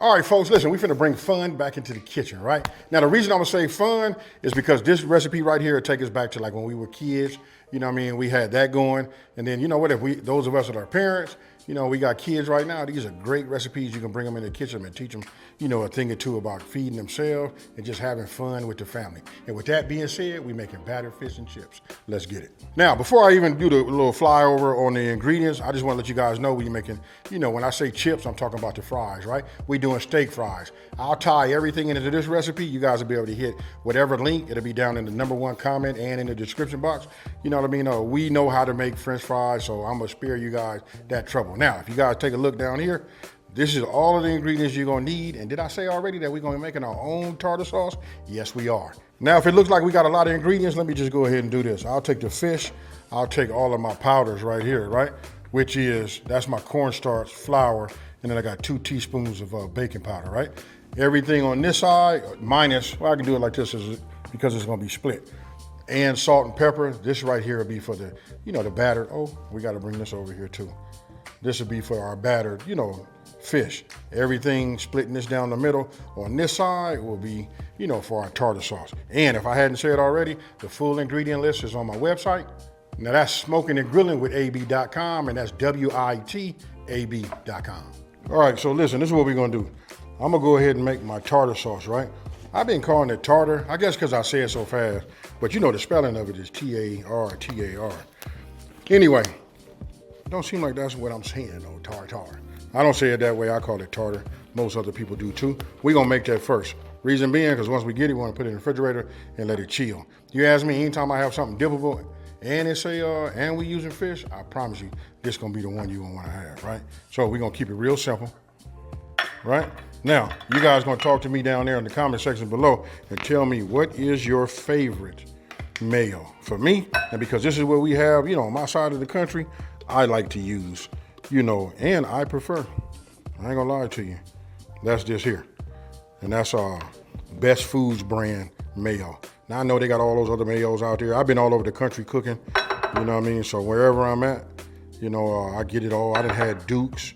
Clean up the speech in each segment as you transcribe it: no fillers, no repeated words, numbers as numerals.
All right, folks, listen, we finna bring fun back into the kitchen, right? Now, the reason I'm gonna say fun is because this recipe right here will take us back to like when we were kids. You know what I mean? We had that going. And then, you know what, if those of us that are parents, you know, we got kids right now, these are great recipes. You can bring them in the kitchen and teach them, you know, a thing or two about feeding themselves and just having fun with the family. And with that being said, we making battered fish and chips. Let's get it. Now, before I even do the little flyover on the ingredients, I just want to let you guys know we're making, you know, when I say chips, I'm talking about the fries, right? We're doing steak fries. I'll tie everything into this recipe. You guys will be able to hit whatever link. It'll be down in the #1 comment and in the description box. You know what I mean? We know how to make French fries, so I'm gonna spare you guys that trouble. Now, if you guys take a look down here, this is all of the ingredients you're gonna need. And did I say already that we're gonna be making our own tartar sauce? Yes, we are. Now, if it looks like we got a lot of ingredients, let me just go ahead and do this. I'll take the fish. I'll take all of my powders right here, right? Which is, that's my cornstarch, flour, and then I got 2 teaspoons of baking powder, right? Everything on this side, minus, well, I can do it like this because it's gonna be split. And salt and pepper. This right here will be for the, you know, the battered. Oh, we gotta bring this over here too. This will be for our battered, you know, fish. Everything splitting this down the middle on this side will be, you know, for our tartar sauce. And if I hadn't said already, the full ingredient list is on my website. Now that's smoking and grilling with ab.com, and that's WITAB.com. All right, so listen, this is what we're gonna do. I'm gonna go ahead and make my tartar sauce, right? I've been calling it tartar, I guess because I say it so fast, but you know the spelling of it is T-A-R-T-A-R. Anyway, don't seem like that's what I'm saying though, tartar. I don't say it that way, I call it tartar. Most other people do too. We're gonna make that first. Reason being, because once we get it, we wanna put it in the refrigerator and let it chill. You ask me, anytime I have something dippable and it say, and we using fish, I promise you, this gonna be the one you're gonna wanna have, right? So we're gonna keep it real simple, right? Now, you guys gonna talk to me down there in the comment section below and tell me what is your favorite mayo. For me, and because this is what we have, you know, on my side of the country, I like to use, you know, and I prefer, I ain't gonna lie to you, that's this here. And that's our Best Foods brand mayo. Now I know they got all those other mayos out there. I've been all over the country cooking, you know what I mean? So wherever I'm at, you know, I get it all. I done had Dukes.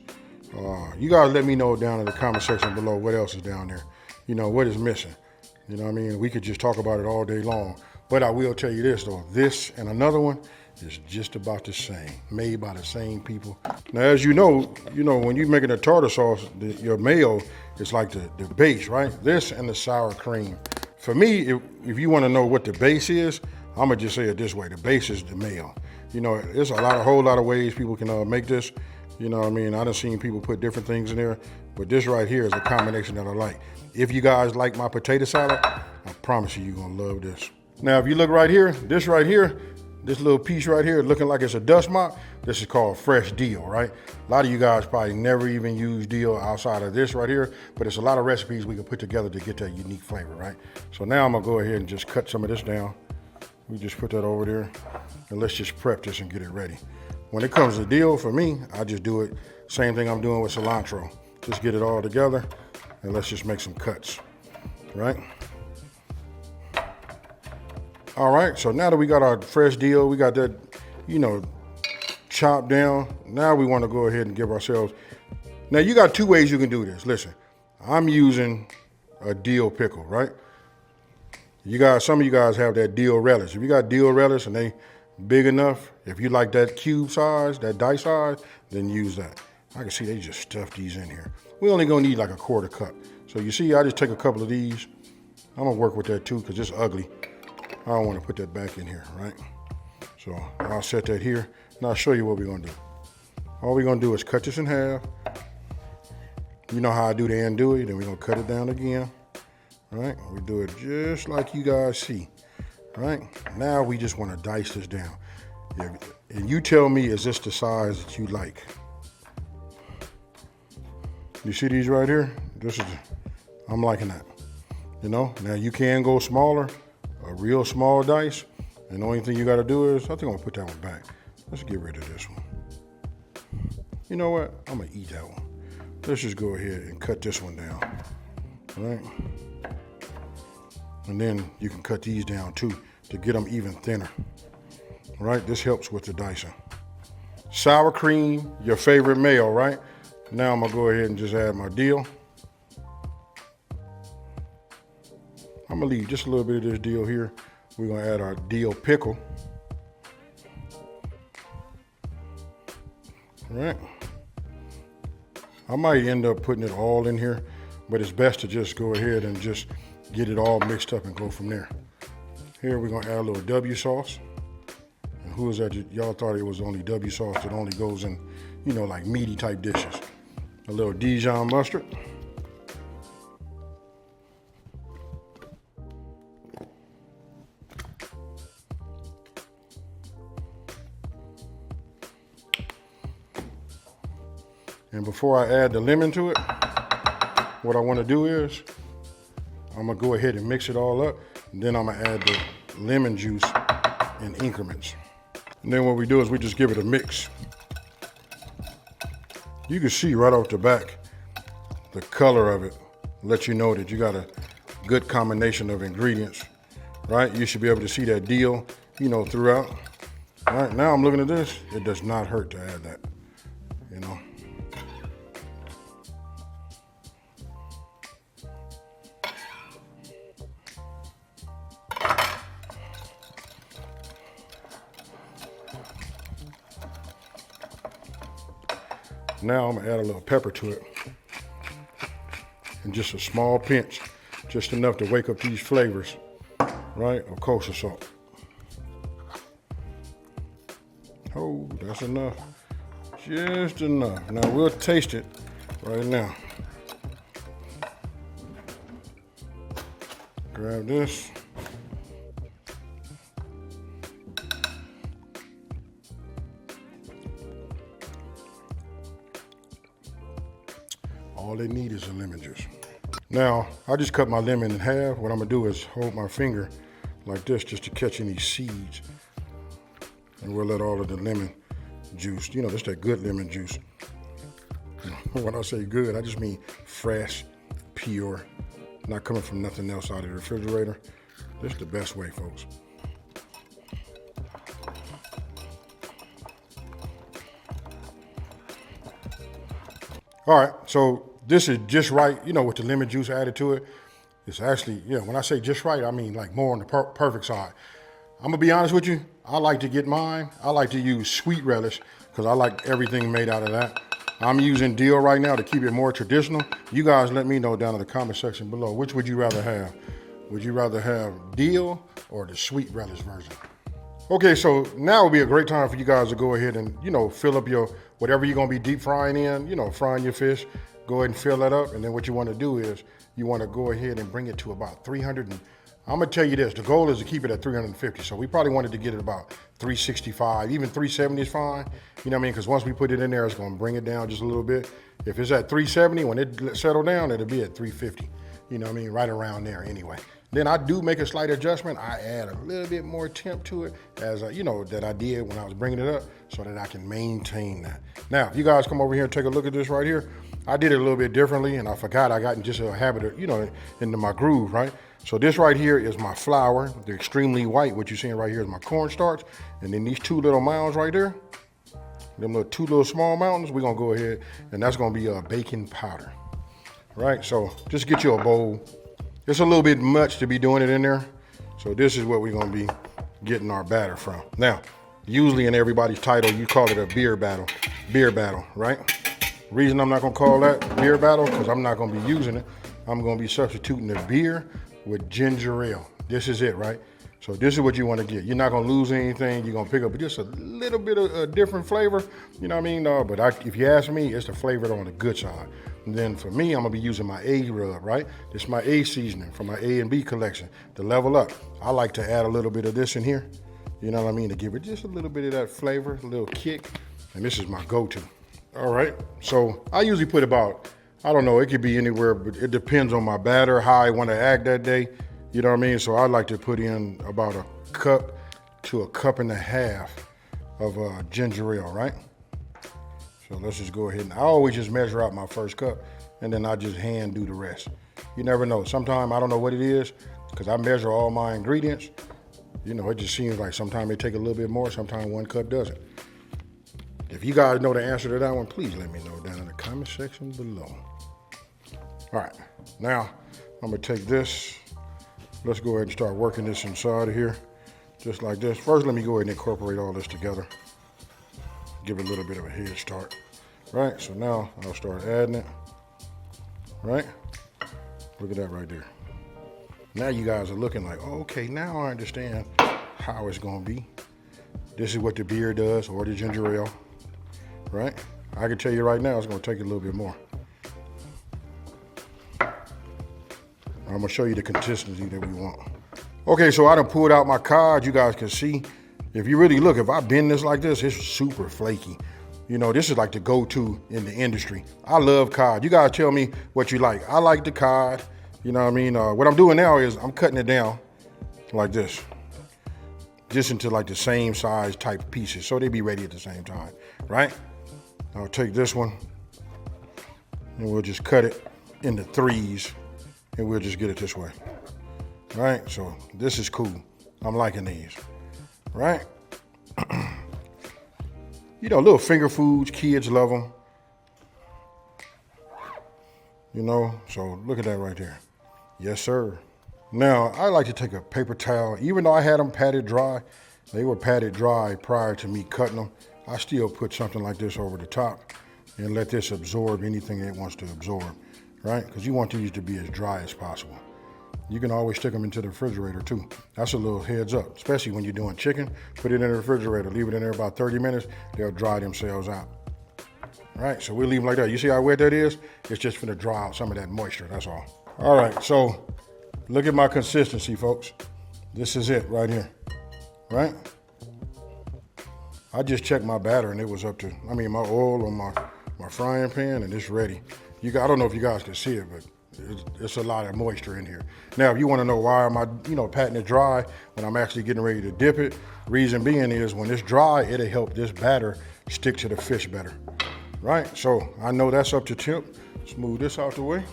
You guys let me know down in the comment section below what else is down there. You know, what is missing. You know what I mean? We could just talk about it all day long. But I will tell you this though, this and another one is just about the same, made by the same people. Now, as you know, when you're making a tartar sauce, your mayo is like the base, right? This and the sour cream. For me, if you want to know what the base is, I'm gonna just say it this way: the base is the mayo. You know, there's a whole lot of ways people can make this. You know what I mean? I done seen people put different things in there, but this right here is a combination that I like. If you guys like my potato salad, I promise you're gonna love this. Now, if you look right here, this little piece right here, looking like it's a dust mop, this is called fresh dill, right? A lot of you guys probably never even use dill outside of this right here, but it's a lot of recipes we can put together to get that unique flavor, right? So now I'm gonna go ahead and just cut some of this down. We just put that over there, and let's just prep this and get it ready. When it comes to dill, for me, I just do it, same thing I'm doing with cilantro. Just get it all together, and let's just make some cuts, right? All right, so now that we got our fresh dill, we got that, you know, chopped down. Now we wanna go ahead and give ourselves, now you got 2 ways you can do this. Listen, I'm using a dill pickle, right? Some of you guys have that dill relish. If you got dill relish and they big enough, if you like that cube size, that dice size, then use that. I can see they just stuffed these in here. We only gonna need like a 1/4 cup. So you see, I just take a couple of these. I'm gonna work with that too, because it's ugly. I don't want to put that back in here, right? So I'll set that here, and I'll show you what we're gonna do. All we're gonna do is cut this in half. You know how I do the andouille, then we're gonna cut it down again, right? We do it just like you guys see, right? Now we just wanna dice this down. And you tell me, is this the size that you like? You see these right here? I'm liking that. You know, now you can go smaller, a real small dice, and the only thing you gotta do is, I think I'm gonna put that one back. Let's get rid of this one. You know what? I'm gonna eat that one. Let's just go ahead and cut this one down, all right? And then you can cut these down too to get them even thinner, all right? This helps with the dicing. Sour cream, your favorite mayo, right? Now I'm gonna go ahead and just add my dill. I'm gonna leave just a little bit of this dill here. We're gonna add our dill pickle. All right. I might end up putting it all in here, but it's best to just go ahead and just get it all mixed up and go from there. Here we're gonna add a little W sauce. And who is that? Y'all thought it was only W sauce that only goes in, you know, like meaty type dishes. A little Dijon mustard. And before I add the lemon to it, what I want to do is I'm gonna go ahead and mix it all up, and then I'm gonna add the lemon juice in increments. And then what we do is we just give it a mix. You can see right off the back the color of it, let you know that you got a good combination of ingredients, right? You should be able to see that dill, you know, throughout. All right, now I'm looking at this. It does not hurt to add that, you know. Now I'm gonna add a little pepper to it. And just a small pinch, just enough to wake up these flavors, right, of kosher salt. Oh, that's enough, just enough. Now we'll taste it right now. Grab this. All they need is a lemon juice. Now, I just cut my lemon in half. What I'm gonna do is hold my finger like this just to catch any seeds. And we'll let all of the lemon juice, you know, just that good lemon juice. When I say good, I just mean fresh, pure, not coming from nothing else out of the refrigerator. This is the best way, folks. All right, so this is just right, you know, with the lemon juice added to it. It's actually, yeah, when I say just right, I mean like more on the perfect side. I'm gonna be honest with you, I like to get mine. I like to use sweet relish because I like everything made out of that. I'm using dill right now to keep it more traditional. You guys let me know down in the comment section below, which would you rather have? Would you rather have dill or the sweet relish version? Okay, so now would be a great time for you guys to go ahead and, you know, fill up your, whatever you're gonna be deep frying in, you know, frying your fish. Go ahead and fill that up, and then what you want to do is you want to go ahead and bring it to about 300. And I'm gonna tell you this: the goal is to keep it at 350. So we probably wanted to get it about 365, even 370 is fine. You know what I mean? Because once we put it in there, it's gonna bring it down just a little bit. If it's at 370, when it settle down, it'll be at 350. You know what I mean? Right around there anyway. Then I do make a slight adjustment. I add a little bit more temp to it, as you know, that I did when I was bringing it up, so that I can maintain that. Now, if you guys come over here and take a look at this right here, I did it a little bit differently, and I forgot I got in just a habit of, you know, into my groove, right? So this right here is my flour, the extremely white. What you're seeing right here is my cornstarch, and then these two little mounds right there, them two little small mountains, we're gonna go ahead, and that's gonna be a baking powder, right? So just get you a bowl. It's a little bit much to be doing it in there, so this is what we're gonna be getting our batter from. Now, usually in everybody's title, you call it a beer battle, right? Reason I'm not gonna call that beer battle, because I'm not gonna be using it. I'm gonna be substituting the beer with ginger ale. This is it, right? So this is what you wanna get. You're not gonna lose anything. You're gonna pick up just a little bit of a different flavor, you know what I mean? But if you ask me, it's the flavor on the good side. And then for me, I'm gonna be using my A rub, right? This is my A seasoning from my A and B collection to level up. I like to add a little bit of this in here, you know what I mean? To give it just a little bit of that flavor, a little kick. And this is my go-to. All right, so I usually put about, I don't know, it could be anywhere, but it depends on my batter, how I want to act that day. You know what I mean? So I like to put in about a cup to a cup and a half of ginger ale, right? So let's just go ahead and I always just measure out my first cup, and then I just hand do the rest. You never know. Sometimes I don't know what it is because I measure all my ingredients. You know, it just seems like sometimes they take a little bit more, sometimes one cup doesn't. If you guys know the answer to that one, please let me know down in the comment section below. All right, now I'm gonna take this Let's go ahead and start working this inside of here, just like this. First, let me go ahead and incorporate all this together. Give it a little bit of a head start. Right, so now I'll start adding it. Right? Look at that right there. Now you guys are looking like, oh, okay, now I understand how it's gonna be. This is what the beer does, or the ginger ale, right? I can tell you right now, it's gonna take a little bit more. I'm gonna show you the consistency that we want. Okay, so I done pulled out my cod. You guys can see, if you really look, if I bend this like this, it's super flaky. You know, this is like the go-to in the industry. I love cod. You guys tell me what you like. I like the cod. You know what I mean? What I'm doing now is I'm cutting it down like this, just into like the same size type pieces, so they be ready at the same time, right? I'll take this one and we'll just cut it into threes and we'll just get it this way, right? So this is cool. I'm liking these, right? You know, little finger foods, kids love them. You know, so look at that right there. Yes, sir. Now, I like to take a paper towel. Even though I had them patted dry, they were patted dry prior to me cutting them, I still put something like this over the top and let this absorb anything it wants to absorb, right? Because you want these to be as dry as possible. You can always stick them into the refrigerator too. That's a little heads up, especially when you're doing chicken. Put it in the refrigerator, leave it in there about 30 minutes, they'll dry themselves out. All right, so we'll leave them like that. You see how wet that is? It's just gonna dry out some of that moisture, that's all. All right, so look at my consistency, folks. This is it right here, right? I just checked my batter and it was up to, my oil on my frying pan and it's ready. I don't know if you guys can see it, but it's a lot of moisture in here. Now, if you want to know why am I, patting it dry when I'm actually getting ready to dip it, reason being is when it's dry, it'll help this batter stick to the fish better, right? So I know that's up to temp. Let's move this out the way.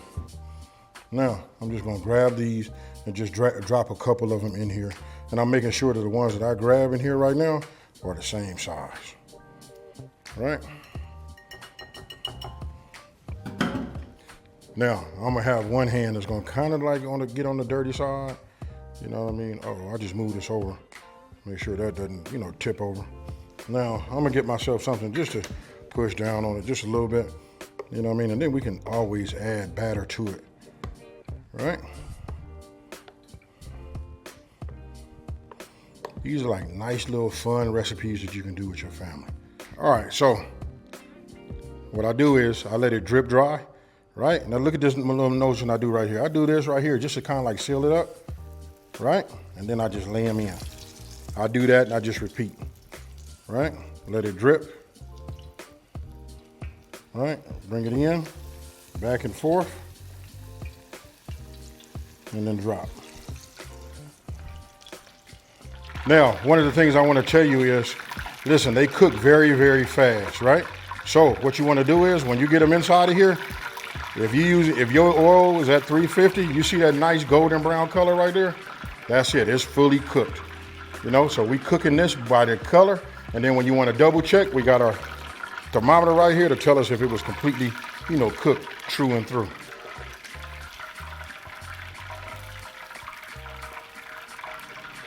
Now, I'm just gonna grab these and just drop a couple of them in here. And I'm making sure that the ones that I grab in here right now are the same size, right? Now, I'm gonna have one hand that's gonna kind of like get on the dirty side. You know what I mean? Oh, I just moved this over. Make sure that doesn't, tip over. Now, I'm gonna get myself something just to push down on it just a little bit. You know what I mean? And then we can always add batter to it, right? These are like nice little fun recipes that you can do with your family. All right, so what I do is I let it drip dry. Right? Now look at this little notion I do right here. I do this right here just to kind of like seal it up, right? And then I just lay them in. I do that and I just repeat, right? Let it drip, right? Bring it in, back and forth, and then drop. Now, one of the things I want to tell you is, listen, they cook very, very fast, right? So what you want to do is when you get them inside of here, if your oil is at 350, you see that nice golden brown color right there? That's it, it's fully cooked. So we cooking this by the color, and then when you want to double check, we got our thermometer right here to tell us if it was completely, cooked true and through.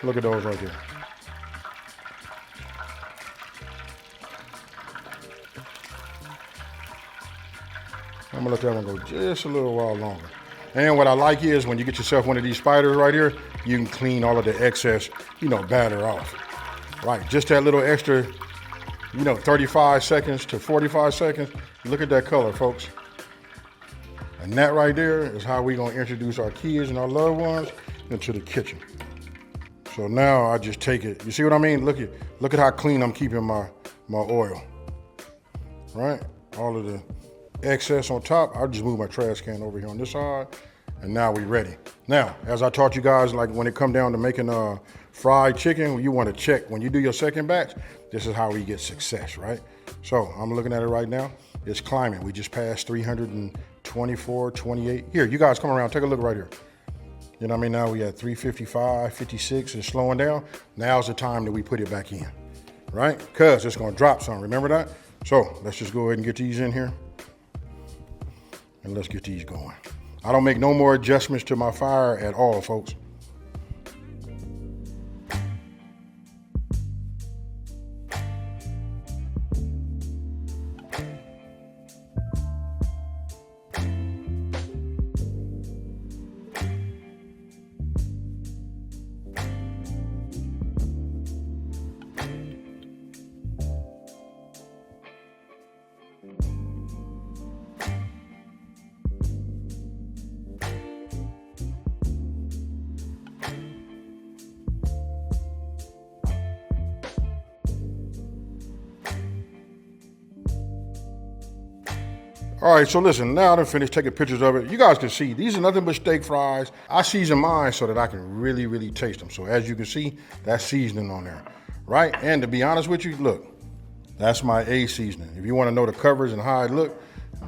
Look at those right there. I'm gonna let that one go just a little while longer. And what I like is when you get yourself one of these spiders right here, you can clean all of the excess, batter off. Right, just that little extra, 35 seconds to 45 seconds. Look at that color, folks. And that right there is how we're gonna introduce our kids and our loved ones into the kitchen. So now I just take it. You see what I mean? Look at how clean I'm keeping my oil. Right? All of the excess on top, I'll just move my trash can over here on this side, and now we're ready. Now, as I taught you guys, like when it come down to making fried chicken, you want to check when you do your second batch, this is how we get success, right? So I'm looking at it right now. It's climbing. We just passed 324, 28. Here, you guys come around, take a look right here. You know what I mean? Now we at 355, 56, it's slowing down. Now's the time that we put it back in, right? Because it's going to drop some, remember that? So let's just go ahead and get these in here. And let's get these going. I don't make no more adjustments to my fire at all, folks. All right, so listen, now I'm finished taking pictures of it. You guys can see, these are nothing but steak fries. I season mine so that I can really, really taste them. So as you can see, that's seasoning on there, right? And to be honest with you, look, that's my A seasoning. If you want to know the coverage and how it look,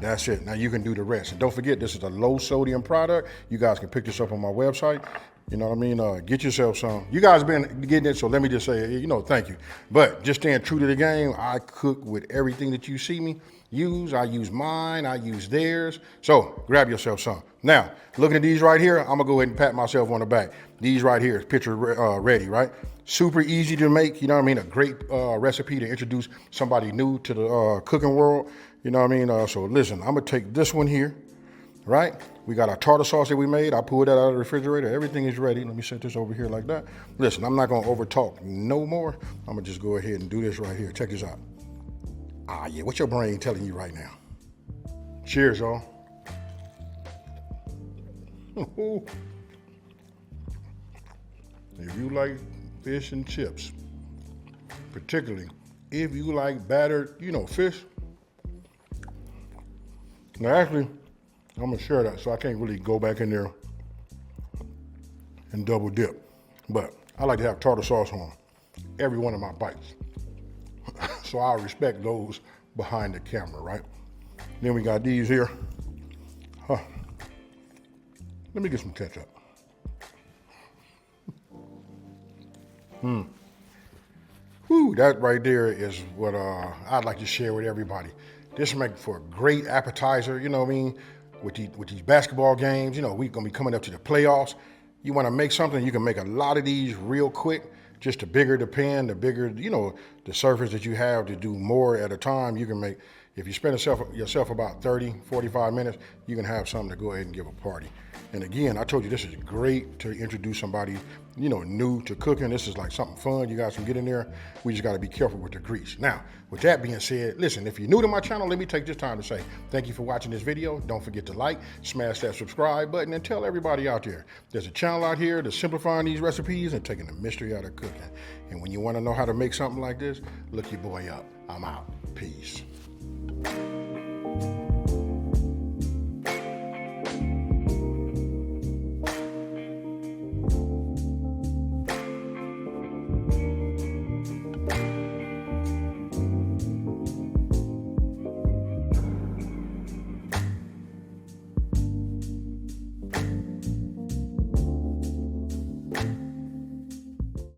that's it. Now you can do the rest. And don't forget, this is a low sodium product. You guys can pick this up on my website. You know what I mean? Get yourself some. You guys been getting it, so let me just say, you know, thank you. But just staying true to the game, I cook with everything that you see me use. I use mine, I use theirs. So grab yourself some. Now, looking at these right here, I'm gonna go ahead and pat myself on the back. These right here, picture ready, right? Super easy to make, you know what I mean? A great recipe to introduce somebody new to the cooking world, you know what I mean? So listen, I'm gonna take this one here, right? We got our tartar sauce that we made. I pulled that out of the refrigerator. Everything is ready. Let me set this over here like that. Listen, I'm not gonna over talk no more. I'm gonna just go ahead and do this right here. Check this out. Ah, yeah, what's your brain telling you right now? Cheers, y'all. If you like fish and chips, particularly if you like battered, you know, fish. Now, actually, I'm gonna share that, so I can't really go back in there and double dip. But I like to have tartar sauce on every one of my bites. So I respect those behind the camera, right? Then we got these here. Let me get some ketchup. Whew, that right there is what I'd like to share with everybody. This makes for a great appetizer, you know what I mean? With these basketball games, you know, we're gonna be coming up to the playoffs. You wanna make something, you can make a lot of these real quick. Just the bigger the pan, the bigger, you know, the surface that you have to do more at a time, you can make, if you spend yourself about 30, 45 minutes, you can have something to go ahead and give a party. And again, I told you this is great to introduce somebody, you know, new to cooking. This is like something fun you guys can get in there. We just gotta be careful with the grease. Now, with that being said, listen, if you're new to my channel, let me take this time to say thank you for watching this video. Don't forget to like, smash that subscribe button, and tell everybody out there, there's a channel out here that's simplifying these recipes and taking the mystery out of cooking. And when you wanna know how to make something like this, look your boy up. I'm out. Peace.